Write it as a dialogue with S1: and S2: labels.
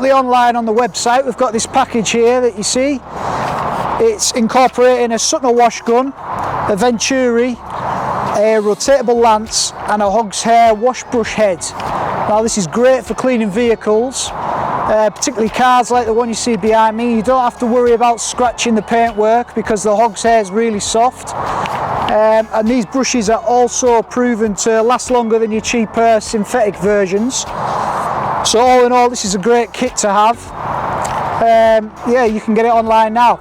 S1: currently online on the website. We've got this package here that you see. It's incorporating a Suttner wash gun, a Venturi, a rotatable lance and a hog's hair wash brush head. Now this is great for cleaning vehicles, particularly cars like the one you see behind me. You don't have to worry about scratching the paintwork because the hog's hair is really soft. And these brushes are also proven to last longer than your cheaper synthetic versions. So all in all, this is a great kit to have. Yeah, you can get it online now.